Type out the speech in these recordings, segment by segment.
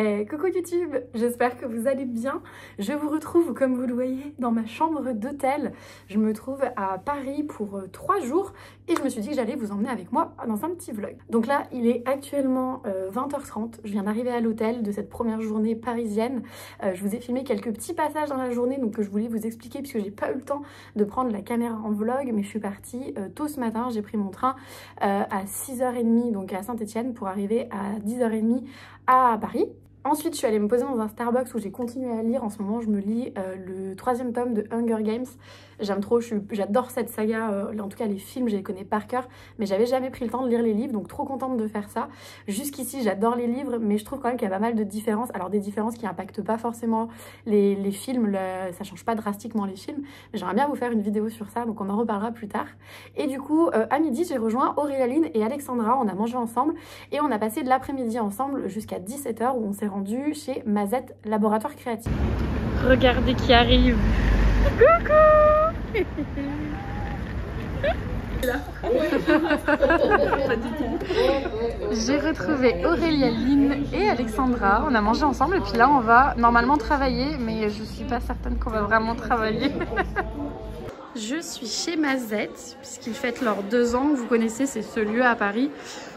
Hey, coucou YouTube, j'espère que vous allez bien. Je vous retrouve comme vous le voyez dans ma chambre d'hôtel. Je me trouve à Paris pour 3 jours et je me suis dit que j'allais vous emmener avec moi dans un petit vlog. Donc là, il est actuellement 20h30. Je viens d'arriver à l'hôtel de cette première journée parisienne. Je vous ai filmé quelques petits passages dans la journée donc que je voulais vous expliquer puisque j'ai pas eu le temps de prendre la caméra en vlog, mais je suis partie tôt ce matin. J'ai pris mon train à 6h30 donc à Saint-Étienne pour arriver à 10h30 à Paris. Ensuite, je suis allée me poser dans un Starbucks où j'ai continué à lire. En ce moment, je me lis le 3e tome de Hunger Games. J'aime trop, j'adore cette saga. En tout cas, les films, je les connais par cœur. Mais j'avais jamais pris le temps de lire les livres, donc trop contente de faire ça. Jusqu'ici, j'adore les livres, mais je trouve quand même qu'il y a pas mal de différences. Alors, des différences qui n'impactent pas forcément les films. Ça change pas drastiquement les films. Mais j'aimerais bien vous faire une vidéo sur ça, donc on en reparlera plus tard. Et du coup, à midi, j'ai rejoint Aurélie et Alexandra. On a mangé ensemble et on a passé de l'après-midi ensemble jusqu'à 17h où on s'est rendu chez Mazette Laboratoire Créatif. Regardez qui arrive. Coucou. J'ai retrouvé Aurélie et Alexandra. On a mangé ensemble et puis là on va normalement travailler, mais je suis pas certaine qu'on va vraiment travailler. Je suis chez Mazette puisqu'ils fêtent leurs 2 ans. Vous connaissez, c'est ce lieu à Paris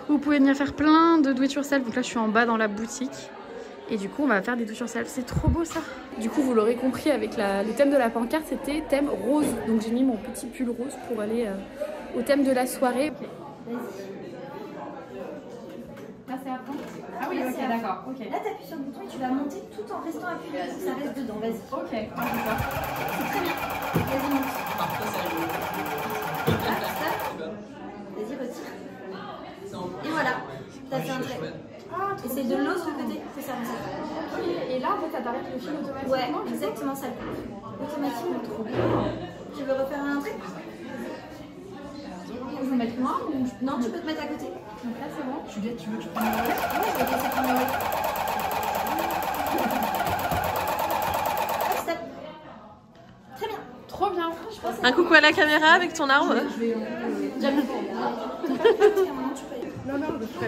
où vous pouvez venir faire plein de do it yourself. Donc là je suis en bas dans la boutique. Et du coup, on va faire des do it yourself. C'est trop beau ça. Du coup, vous l'aurez compris avec le thème de la pancarte, c'était thème rose. Donc j'ai mis mon petit pull rose pour aller au thème de la soirée. Okay. Là, c'est à fond. Ah oui, ok, d'accord. Okay. Là, tu appuies sur le bouton et tu vas monter tout en restant appuyé. Ça reste dedans, vas-y. Ok, c'est très bien. Vas-y, monte. Vas-y, retire. Et voilà, t'as fait un trait. Et c'est de l'eau de ce côté, c'est ça. Et là, en fait, ça t'arrête le fil automatiquement. Ouais, exactement ça. Automatiquement, trop bien. Tu veux refaire un trait? Je veux mettre moi ou... Non, tu peux te mettre à côté. Donc là, c'est bon. Juliette, tu veux que je prenne le relais? Ouais, je vais te laisser prendre le relais. Hop, stop. Très bien. Trop bien. Un coucou à la caméra avec ton arbre.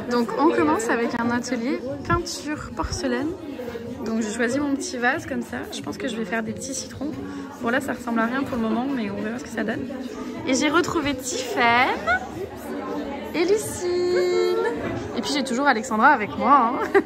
Donc on commence avec un atelier peinture porcelaine. Donc j'ai choisi mon petit vase comme ça. Je pense que je vais faire des petits citrons. Bon là ça ressemble à rien pour le moment, mais on verra ce que ça donne. Et j'ai retrouvé Tiffaine et Lucille. Et puis j'ai toujours Alexandra avec moi. Hein.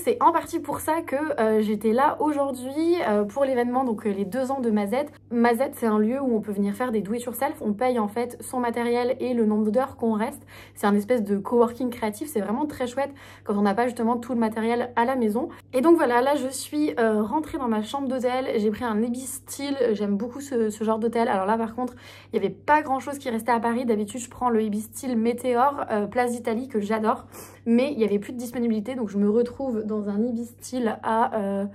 C'est en partie pour ça que j'étais là aujourd'hui pour l'événement, donc les 2 ans de Mazette. Mazette, c'est un lieu où on peut venir faire des do it yourself. On paye en fait son matériel et le nombre d'heures qu'on reste. C'est un espèce de coworking créatif. C'est vraiment très chouette quand on n'a pas justement tout le matériel à la maison. Et donc voilà, là je suis rentrée dans ma chambre d'hôtel. J'ai pris un Ibis Styles. J'aime beaucoup ce genre d'hôtel. Alors là par contre, il n'y avait pas grand chose qui restait à Paris. D'habitude, je prends le Ibis Styles Météor, Place d'Italie, que j'adore. Mais il n'y avait plus de disponibilité, donc je me retrouve dans un Ibis Styles à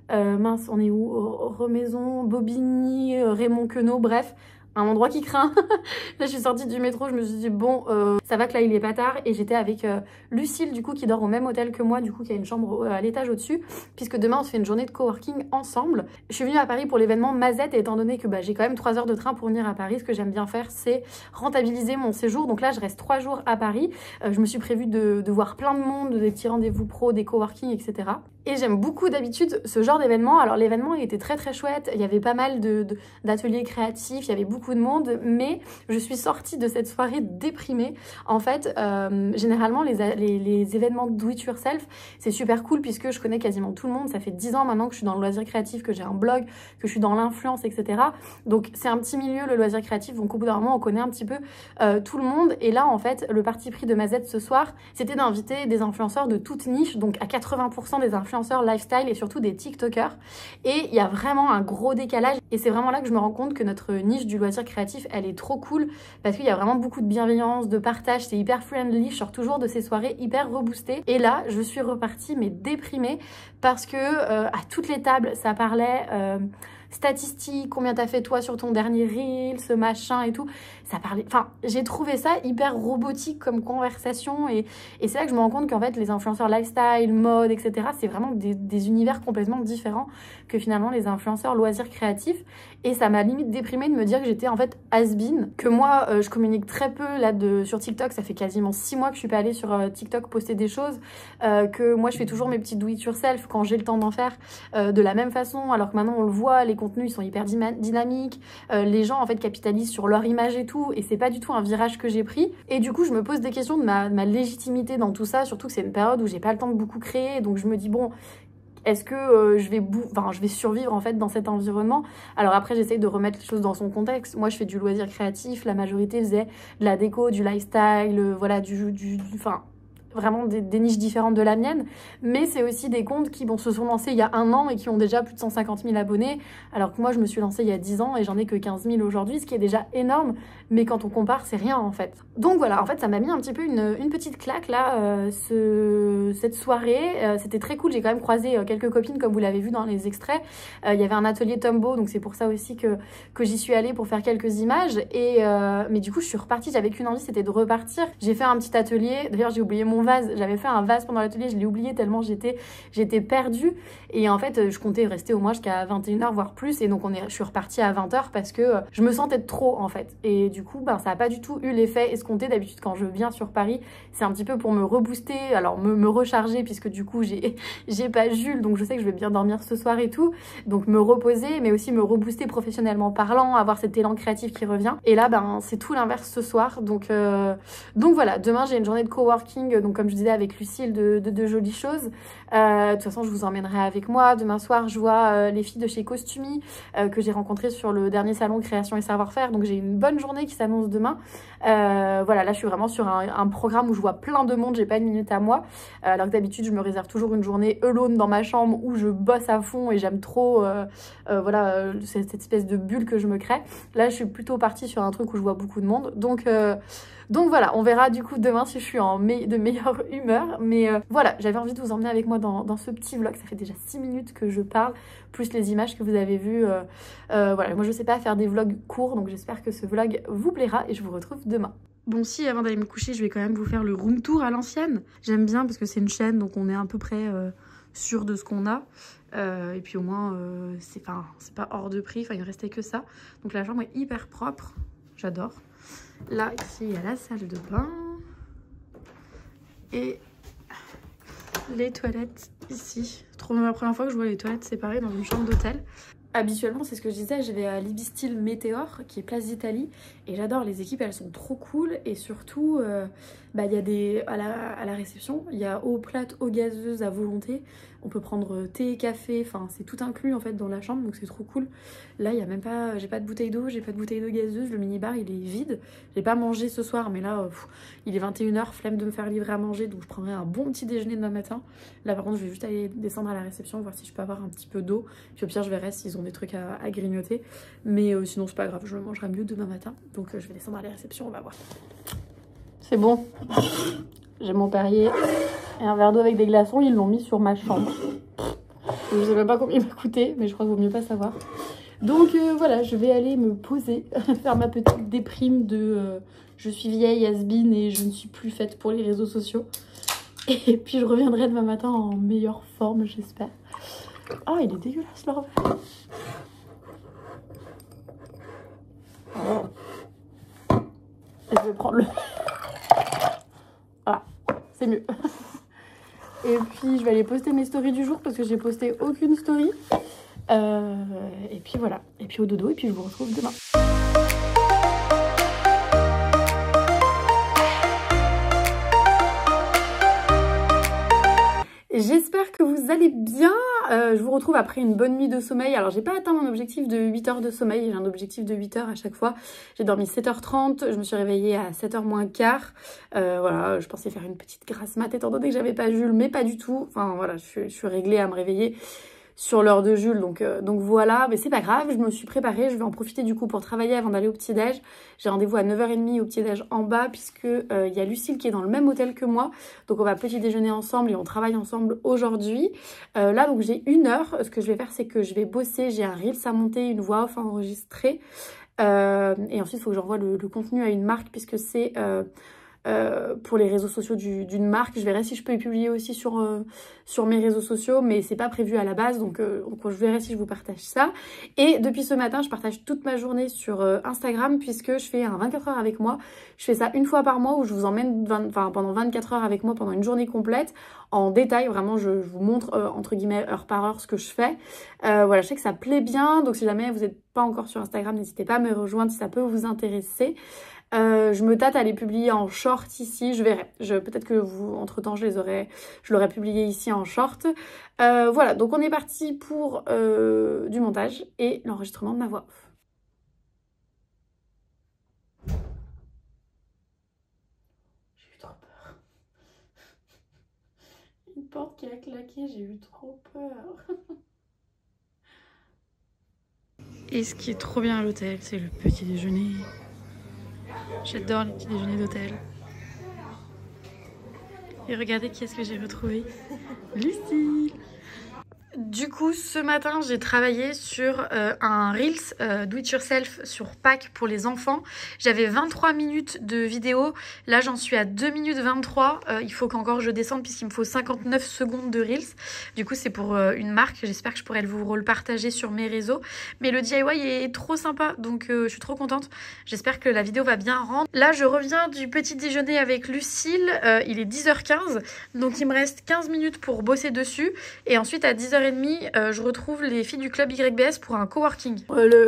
mince, on est où? Remaison, Bobigny, Raymond Queneau, bref, un endroit qui craint. Là je suis sortie du métro, je me suis dit bon ça va que là il est pas tard, et j'étais avec Lucille du coup qui dort au même hôtel que moi, du coup qui a une chambre à l'étage au-dessus, puisque demain on se fait une journée de coworking ensemble. Je suis venue à Paris pour l'événement Mazette, et étant donné que j'ai quand même 3 heures de train pour venir à Paris, ce que j'aime bien faire c'est rentabiliser mon séjour. Donc là je reste 3 jours à Paris. Je me suis prévue de voir plein de monde, des petits rendez-vous pro, des coworking, etc. Et j'aime beaucoup d'habitude ce genre d'événement. Alors l'événement il était très très chouette, il y avait pas mal d'ateliers créatifs, il y avait beaucoup de monde, mais je suis sortie de cette soirée déprimée. En fait, généralement les événements do it yourself, c'est super cool puisque je connais quasiment tout le monde. Ça fait 10 ans maintenant que je suis dans le loisir créatif, que j'ai un blog, que je suis dans l'influence, etc. Donc c'est un petit milieu, le loisir créatif, donc au bout d'un moment on connaît un petit peu tout le monde. Et là en fait, le parti pris de Mazette ce soir, c'était d'inviter des influenceurs de toute niche, donc à 80% des influenceurs lifestyle et surtout des TikTokers. Et il y a vraiment un gros décalage, et c'est vraiment là que je me rends compte que notre niche du loisir créatif, elle est trop cool parce qu'il y a vraiment beaucoup de bienveillance, de partage, c'est hyper friendly. Je sors toujours de ces soirées hyper reboostées, et là je suis repartie mais déprimée parce que à toutes les tables ça parlait statistiques, combien t'as fait toi sur ton dernier reel, ce machin et tout. Ça parlait... Enfin, j'ai trouvé ça hyper robotique comme conversation et c'est là que je me rends compte qu'en fait, les influenceurs lifestyle, mode, etc., c'est vraiment des univers complètement différents que finalement les influenceurs loisirs créatifs. Et ça m'a limite déprimée de me dire que j'étais en fait has-been, que moi, je communique très peu là sur TikTok. Ça fait quasiment 6 mois que je suis pas allée sur TikTok poster des choses, que moi je fais toujours mes petites do it yourself quand j'ai le temps d'en faire de la même façon, alors que maintenant on le voit, les contenus ils sont hyper dynamiques, les gens en fait capitalisent sur leur image et tout, et c'est pas du tout un virage que j'ai pris. Et du coup je me pose des questions de ma légitimité dans tout ça, surtout que c'est une période où j'ai pas le temps de beaucoup créer, donc je me dis bon, est-ce que je vais survivre en fait dans cet environnement? Alors après j'essaye de remettre les choses dans son contexte. Moi je fais du loisir créatif, la majorité faisait de la déco, du lifestyle, voilà, enfin vraiment des niches différentes de la mienne, mais c'est aussi des comptes qui se sont lancés il y a 1 an et qui ont déjà plus de 150 000 abonnés, alors que moi je me suis lancée il y a 10 ans et j'en ai que 15 000 aujourd'hui, ce qui est déjà énorme, mais quand on compare c'est rien en fait. Donc voilà, en fait ça m'a mis un petit peu une petite claque là, cette soirée, c'était très cool, j'ai quand même croisé quelques copines comme vous l'avez vu dans les extraits, il y avait un atelier Tombow, donc c'est pour ça aussi que j'y suis allée pour faire quelques images, mais du coup je suis repartie, j'avais qu'une envie, c'était de repartir. J'ai fait un petit atelier, d'ailleurs j'ai oublié mon vase, j'avais fait un vase pendant l'atelier, je l'ai oublié tellement j'étais perdue, et en fait je comptais rester au moins jusqu'à 21h voire plus, et donc je suis repartie à 20h parce que je me sentais de trop en fait, et du coup ça n'a pas du tout eu l'effet escompté. D'habitude quand je viens sur Paris c'est un petit peu pour me rebooster, alors me recharger, puisque du coup j'ai pas Jules, donc je sais que je vais bien dormir ce soir et tout, donc me reposer, mais aussi me rebooster professionnellement parlant, avoir cet élan créatif qui revient. Et là c'est tout l'inverse ce soir, donc voilà, demain j'ai une journée de coworking, donc comme je disais avec Lucille, de jolies choses. De toute façon je vous emmènerai avec moi. Demain soir je vois les filles de chez Costumi que j'ai rencontrées sur le dernier salon création et savoir-faire, donc j'ai une bonne journée qui s'annonce demain. Voilà, là je suis vraiment sur un programme où je vois plein de monde, j'ai pas une minute à moi, alors que d'habitude je me réserve toujours une journée alone dans ma chambre où je bosse à fond et j'aime trop voilà, cette espèce de bulle que je me crée. Là je suis plutôt partie sur un truc où je vois beaucoup de monde, donc voilà, on verra du coup demain si je suis de meilleure humeur. Mais voilà, j'avais envie de vous emmener avec moi dans ce petit vlog. Ça fait déjà 6 minutes que je parle, plus les images que vous avez vues. Voilà, moi je sais pas faire des vlogs courts, donc j'espère que ce vlog vous plaira et je vous retrouve demain. Bon, si avant d'aller me coucher, je vais quand même vous faire le room tour à l'ancienne. J'aime bien parce que c'est une chaîne, donc on est à peu près sûr de ce qu'on a. Et puis au moins, c'est pas hors de prix, enfin il ne restait que ça. Donc la chambre est hyper propre, j'adore. Là, ici, il y a la salle de bain. Et les toilettes ici. C'est trop la première fois que je vois les toilettes séparées dans une chambre d'hôtel. Habituellement, c'est ce que je disais, je vais à l'Ibistil Météor, qui est place d'Italie, et j'adore, les équipes, elles sont trop cool, et surtout, il y a à la réception, il y a eau plate, eau gazeuse à volonté, on peut prendre thé, café, enfin c'est tout inclus en fait dans la chambre, donc c'est trop cool. Là, il y a même pas, j'ai pas de bouteille d'eau, j'ai pas de bouteille d'eau gazeuse, le minibar il est vide, j'ai pas mangé ce soir, mais là, il est 21h, flemme de me faire livrer à manger, donc je prendrai un bon petit déjeuner demain matin. Là par contre, je vais juste aller descendre à la réception, voir si je peux avoir un petit peu d'eau, puis au pire je verrai s'ils ont des trucs à grignoter, mais sinon c'est pas grave, je mangerai mieux demain matin, donc je vais descendre à la réception, on va voir. C'est bon, j'ai mon Perrier et un verre d'eau avec des glaçons, ils l'ont mis sur ma chambre. Je sais même pas combien il m'a coûté, mais je crois qu'il vaut mieux pas savoir. Donc voilà, je vais aller me poser, faire ma petite déprime de je suis vieille, has-been et je ne suis plus faite pour les réseaux sociaux. Et puis je reviendrai demain matin en meilleure forme, j'espère. Ah, il est dégueulasse leur verre. Je vais prendre le... Ah, c'est mieux. Et puis je vais aller poster mes stories du jour parce que j'ai posté aucune story. Et puis voilà. Et puis au dodo, et puis je vous retrouve demain. J'espère que vous allez bien. Je vous retrouve après une bonne nuit de sommeil. Alors j'ai pas atteint mon objectif de 8 heures de sommeil, j'ai un objectif de 8 heures à chaque fois. J'ai dormi 7h30, je me suis réveillée à 7h moins quart. Voilà, je pensais faire une petite grasse mat étant donné que j'avais pas Jules, mais pas du tout. Enfin voilà, je suis réglée à me réveiller sur l'heure de Jules, donc voilà, mais c'est pas grave, je me suis préparée, je vais en profiter du coup pour travailler avant d'aller au petit-déj. J'ai rendez-vous à 9h30 au petit-déj en bas, puisque y a Lucille qui est dans le même hôtel que moi, donc on va petit déjeuner ensemble et on travaille ensemble aujourd'hui. Là donc j'ai 1 heure, ce que je vais faire c'est que je vais bosser, j'ai un Reels à monter, une voix off à enregistrer, et ensuite il faut que j'envoie le contenu à une marque, puisque c'est... pour les réseaux sociaux d'une marque. Je verrai si je peux y publier aussi sur mes réseaux sociaux, mais c'est pas prévu à la base, donc je verrai si je vous partage ça. Et depuis ce matin, je partage toute ma journée sur Instagram, puisque je fais un 24 heures avec moi. Je fais ça une fois par mois, où je vous emmène pendant 24 heures avec moi, pendant une journée complète, en détail. Vraiment, je vous montre entre guillemets heure par heure ce que je fais. Voilà, je sais que ça plaît bien, donc si jamais vous n'êtes pas encore sur Instagram, n'hésitez pas à me rejoindre si ça peut vous intéresser. Je me tâte à les publier en short ici, je verrai. Peut-être que vous, entre-temps, je l'aurais publié ici en short. Voilà, donc on est parti pour du montage et l'enregistrement de ma voix off. J'ai eu trop peur. Une porte qui a claqué, j'ai eu trop peur. Et ce qui est trop bien à l'hôtel, c'est le petit déjeuner. J'adore les petits déjeuners d'hôtel. Et regardez qui est-ce que j'ai retrouvé. Lucie. Du coup, ce matin, j'ai travaillé sur un Reels Do It Yourself sur Pâques pour les enfants. J'avais 23 minutes de vidéo. Là, j'en suis à 2 minutes 23. Il faut qu'encore je descende puisqu'il me faut 59 secondes de Reels. Du coup, c'est pour une marque. J'espère que je pourrai vous le partager sur mes réseaux. Mais le DIY est trop sympa, donc je suis trop contente. J'espère que la vidéo va bien rendre. Là, je reviens du petit déjeuner avec Lucille. Il est 10h15, donc il me reste 15 minutes pour bosser dessus. Et ensuite, à 10h30, je retrouve les filles du club YBS pour un coworking.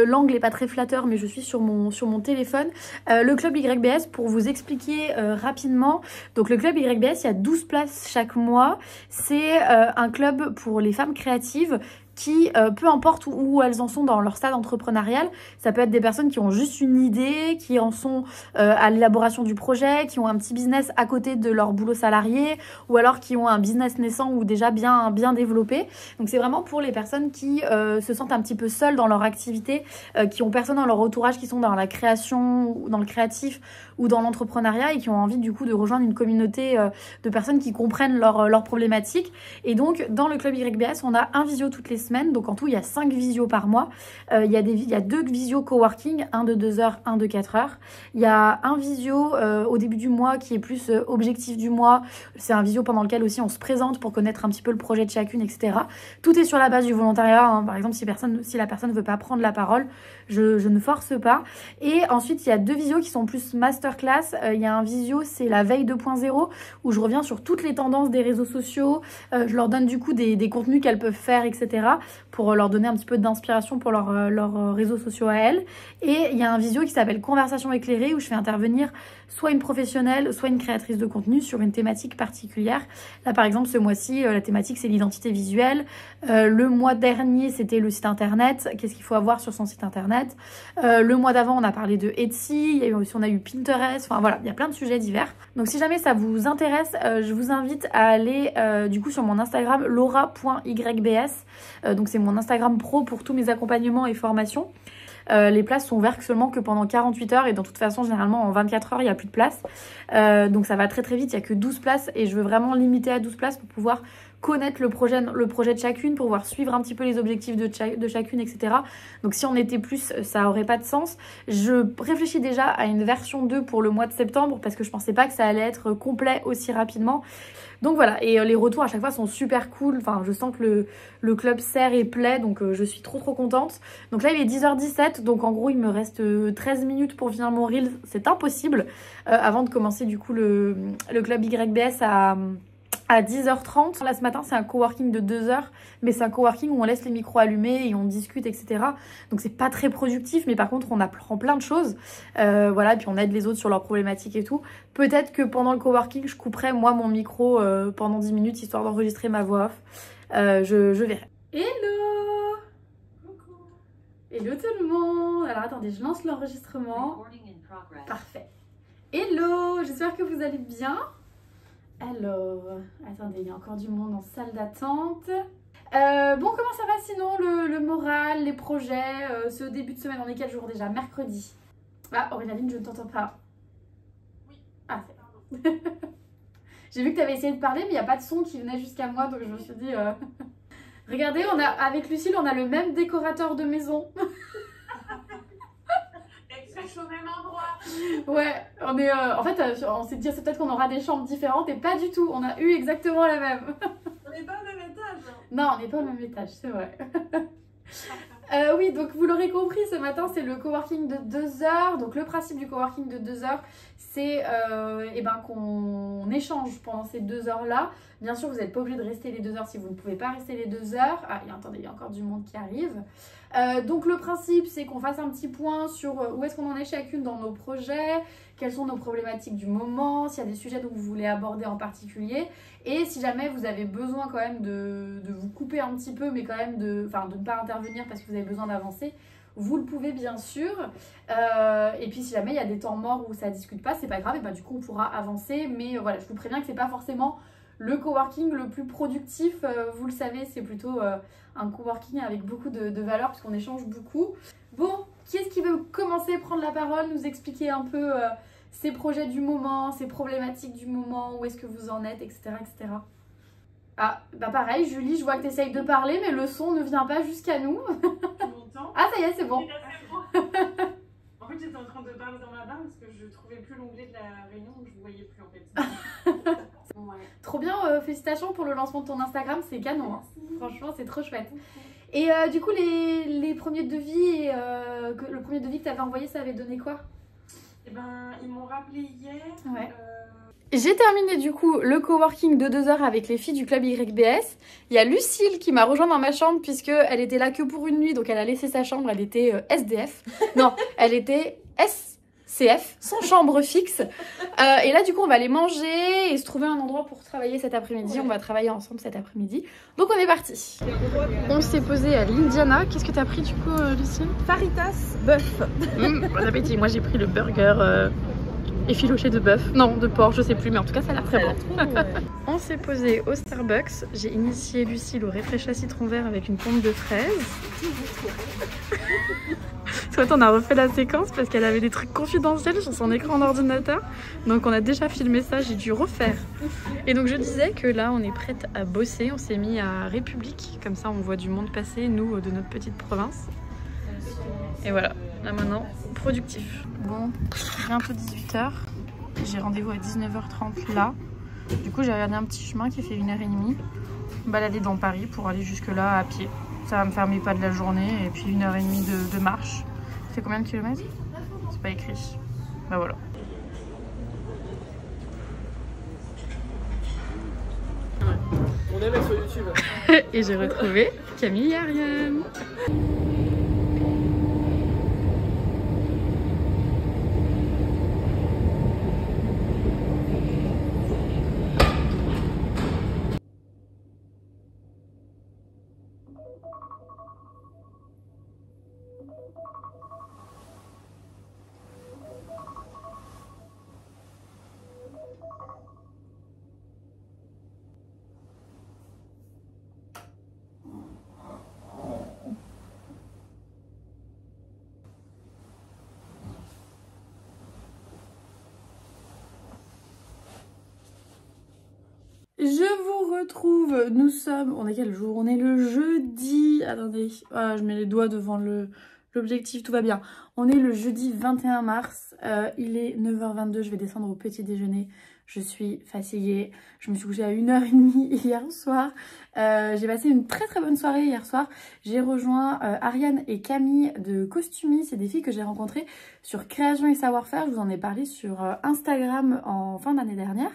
L'angle est pas très flatteur, mais je suis sur mon téléphone. Le club YBS, pour vous expliquer rapidement, donc le club YBS, il y a 12 places chaque mois. C'est un club pour les femmes créatives qui, peu importe où elles en sont dans leur stade entrepreneurial, ça peut être des personnes qui ont juste une idée, qui en sont à l'élaboration du projet, qui ont un petit business à côté de leur boulot salarié, ou alors qui ont un business naissant ou déjà bien développé. Donc c'est vraiment pour les personnes qui se sentent un petit peu seules dans leur activité, qui ont personne dans leur entourage, qui sont dans la création, dans le créatif ou dans l'entrepreneuriat et qui ont envie du coup de rejoindre une communauté de personnes qui comprennent leurs problématiques. Et donc dans le club YBS, on a un visio toutes les semaines, donc en tout il y a 5 visios par mois. Il y a 2 visios coworking, un de 2 heures, un de 4 heures. Il y a un visio au début du mois qui est plus objectif du mois. C'est un visio pendant lequel aussi on se présente pour connaître un petit peu le projet de chacune, etc. Tout est sur la base du volontariat, hein. Par exemple, si la personne ne veut pas prendre la parole, je ne force pas. Et ensuite, il y a 2 visios qui sont plus masterclass. Il y a un visio, c'est la veille 2.0, où je reviens sur toutes les tendances des réseaux sociaux. Je leur donne du coup des contenus qu'elles peuvent faire, etc. pour leur donner un petit peu d'inspiration pour leurs réseaux sociaux à elles. Et il y a un visio qui s'appelle Conversation éclairée, où je fais intervenir soit une professionnelle, soit une créatrice de contenu sur une thématique particulière. Là, par exemple, ce mois-ci, la thématique, c'est l'identité visuelle. Le mois dernier, c'était le site internet. Qu'est-ce qu'il faut avoir sur son site internet? Le mois d'avant, on a parlé de Etsy. On a eu Pinterest. Enfin, voilà, il y a plein de sujets divers. Donc, si jamais ça vous intéresse, je vous invite à aller, du coup, sur mon Instagram, laura.ybs. Donc, c'est mon Instagram pro pour tous mes accompagnements et formations. Les places sont ouvertes seulement que pendant 48 heures et de toute façon généralement en 24 heures il n'y a plus de place, donc ça va très très vite, il n'y a que 12 places et je veux vraiment limiter à 12 places pour pouvoir connaître le projet de chacune, pour pouvoir suivre un petit peu les objectifs de chacune, etc. Donc si on était plus, ça aurait pas de sens. Je réfléchis déjà à une version 2 pour le mois de septembre parce que je pensais pas que ça allait être complet aussi rapidement. Donc voilà, et les retours à chaque fois sont super cool. Enfin, je sens que le club sert et plaît, donc je suis trop contente. Donc là, il est 10h17, donc en gros, il me reste 13 minutes pour finir mon reel. C'est impossible avant de commencer du coup le club YBS à 10h30. Là, ce matin, c'est un coworking de 2 heures, mais c'est un coworking où on laisse les micros allumés et on discute, etc. Donc, c'est pas très productif, mais par contre, on apprend plein de choses. Voilà, et puis on aide les autres sur leurs problématiques et tout. Peut-être que pendant le coworking, je couperai, moi, mon micro pendant 10 minutes, histoire d'enregistrer ma voix off. Je verrai. Hello! Coucou! Hello tout le monde! Alors, attendez, je lance l'enregistrement. Parfait. Hello! J'espère que vous allez bien. Alors, attendez, il y a encore du monde en salle d'attente. Bon, comment ça va sinon le moral, les projets, ce début de semaine, on est quel jour déjà? Mercredi. Ah, Aurélie, je ne t'entends pas. Oui. Ah, c'est bon. J'ai vu que tu avais essayé de parler, mais il n'y a pas de son qui venait jusqu'à moi, donc je me suis dit... Regardez, avec Lucille, on a le même décorateur de maison. Exact au même endroit. Ouais, on est... en fait, on s'est dit peut-être qu'on aura des chambres différentes, et pas du tout, on a eu exactement la même. On n'est pas au même étage. Non, on n'est pas au même étage, c'est vrai. Oui, donc vous l'aurez compris, ce matin c'est le coworking de 2 heures. Donc le principe du coworking de 2 heures, c'est qu'on échange pendant ces 2 heures là. Bien sûr, vous n'êtes pas obligé de rester les 2 heures si vous ne pouvez pas rester les 2 heures. Ah, attendez, il y a encore du monde qui arrive. Donc le principe, c'est qu'on fasse un petit point sur où est-ce qu'on en est chacune dans nos projets, quelles sont nos problématiques du moment, s'il y a des sujets dont vous voulez aborder en particulier. Et si jamais vous avez besoin quand même de vous couper un petit peu, mais quand même de ne pas intervenir parce que vous avez besoin d'avancer, vous le pouvez bien sûr. Et puis si jamais il y a des temps morts où ça ne discute pas, c'est pas grave, et du coup on pourra avancer. Mais voilà, je vous préviens que c'est pas forcément le coworking le plus productif, vous le savez, c'est plutôt un coworking avec beaucoup de valeur puisqu'on échange beaucoup. Bon, qui est-ce qui veut commencer, prendre la parole, nous expliquer un peu ses projets du moment, ses problématiques du moment, où est-ce que vous en êtes, etc. etc. Ah, pareil, Julie, je vois que tu essayes de parler, mais le son ne vient pas jusqu'à nous. Tu m'entends? Ah, ça y est, c'est bon. En fait, j'étais en train de parler dans ma barre parce que je trouvais plus l'onglet de la réunion, donc je ne voyais plus en fait. Bon, ouais. Trop bien, félicitations pour le lancement de ton Instagram, c'est canon. Hein. Franchement, c'est trop chouette. Et du coup, les premiers devis, le premier devis que tu avais envoyé, ça avait donné quoi? Eh ben, ils m'ont rappelé hier. Ouais. J'ai terminé du coup le coworking de 2 heures avec les filles du club YBS. Il y a Lucille qui m'a rejoint dans ma chambre puisqu'elle était là que pour une nuit, donc elle a laissé sa chambre, elle était SDF. Non, elle était SCF, sans chambre fixe. Et là du coup on va aller manger et se trouver un endroit pour travailler cet après-midi. On va travailler ensemble cet après-midi. Donc on est parti. On s'est posé à l'Indiana. Qu'est-ce que t'as pris du coup Lucille? Faritas bœuf. Bon appétit, moi j'ai pris le burger... effiloché de bœuf, non de porc, je sais plus, mais en tout cas ça a l'air très bon. On s'est posé au Starbucks, j'ai initié Lucille au réfléchissant citron vert avec une pompe de fraise. Soit on a refait la séquence parce qu'elle avait des trucs confidentiels sur son écran d'ordinateur, donc on a déjà filmé ça, j'ai dû refaire. Et donc je disais que là on est prête à bosser, on s'est mis à République, comme ça on voit du monde passer, nous de notre petite province. Et voilà, là maintenant, productif. Bon, bientôt 18h, j'ai rendez-vous à 19h30 là. Du coup j'ai regardé un petit chemin qui fait 1h30, balader dans Paris pour aller jusque là à pied. Ça va me faire mes pas de la journée et puis 1h30 de marche. Ça fait combien de kilomètres? C'est pas écrit. Bah voilà. On est avec sur YouTube. Et j'ai retrouvé Camille et Ariane. Je vous retrouve, nous sommes, on est quel jour? On est le jeudi, attendez, ah, je mets les doigts devant l'objectif, tout va bien. On est le jeudi 21 mars, il est 9h22, je vais descendre au petit déjeuner. Je suis fatiguée, je me suis couchée à 1h30 hier soir. J'ai passé une très très bonne soirée hier soir. J'ai rejoint Ariane et Camille de Costumis, c'est des filles que j'ai rencontrées sur Création et Savoir-Faire. Je vous en ai parlé sur Instagram en fin d'année dernière.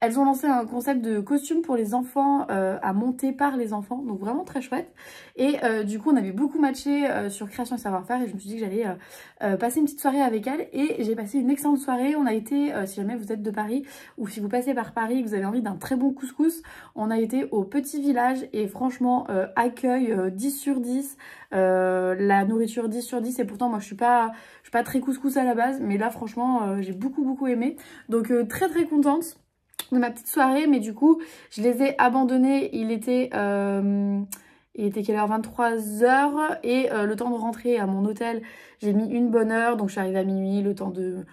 Elles ont lancé un concept de costume pour les enfants à monter par les enfants, donc vraiment très chouette. Et du coup, on avait beaucoup matché sur Création et Savoir-Faire et je me suis dit que j'allais passer une petite soirée avec elles. Et j'ai passé une excellente soirée. On a été, si jamais vous êtes de Paris ou si vous passez par Paris et que vous avez envie d'un très bon couscous, on a été au petit village et franchement, accueil 10 sur 10, la nourriture 10 sur 10. Et pourtant, moi, je suis pas très couscous à la base, mais là, franchement, j'ai beaucoup aimé. Donc, très très contente de ma petite soirée, mais du coup je les ai abandonnés. Il était Il était quelle heure? 23h. Et le temps de rentrer à mon hôtel, j'ai mis une bonne heure. Donc je suis arrivée à minuit, le temps de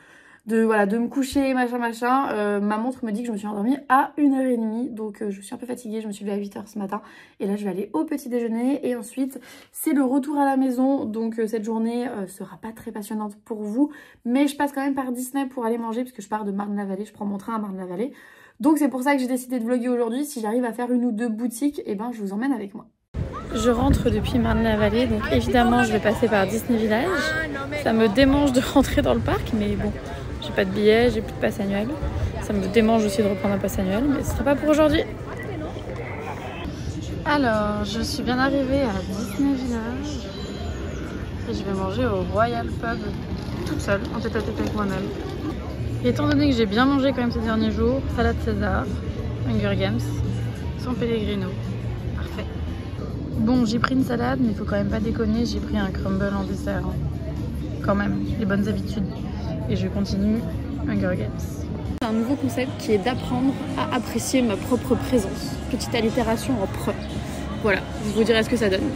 me coucher, machin. Ma montre me dit que je me suis endormie à 1h30. Donc je suis un peu fatiguée, je me suis levée à 8h ce matin. Et là je vais aller au petit déjeuner. Et ensuite c'est le retour à la maison. Donc cette journée sera pas très passionnante pour vous. Mais je passe quand même par Disney pour aller manger. Puisque je pars de Marne-la-Vallée, je prends mon train à Marne-la-Vallée. Donc c'est pour ça que j'ai décidé de vlogger aujourd'hui. Si j'arrive à faire une ou deux boutiques, et ben je vous emmène avec moi. Je rentre depuis Marne-la-Vallée, donc évidemment je vais passer par Disney Village. Ça me démange de rentrer dans le parc, mais bon, j'ai pas de billet, j'ai plus de passe annuel. Ça me démange aussi de reprendre un passe annuel, mais ce sera pas pour aujourd'hui. Alors, je suis bien arrivée à Disney Village et je vais manger au Royal Pub toute seule, en tête à tête avec moi-même. Et étant donné que j'ai bien mangé quand même ces derniers jours, salade César, Hunger Games, sans Pellegrino. Parfait. Bon, j'ai pris une salade, mais il faut quand même pas déconner, j'ai pris un crumble en dessert. Quand même, les bonnes habitudes. Et je continue Hunger Games. C'est un nouveau concept qui est d'apprendre à apprécier ma propre présence. Petite allitération en pre. Voilà, je vous dirai ce que ça donne.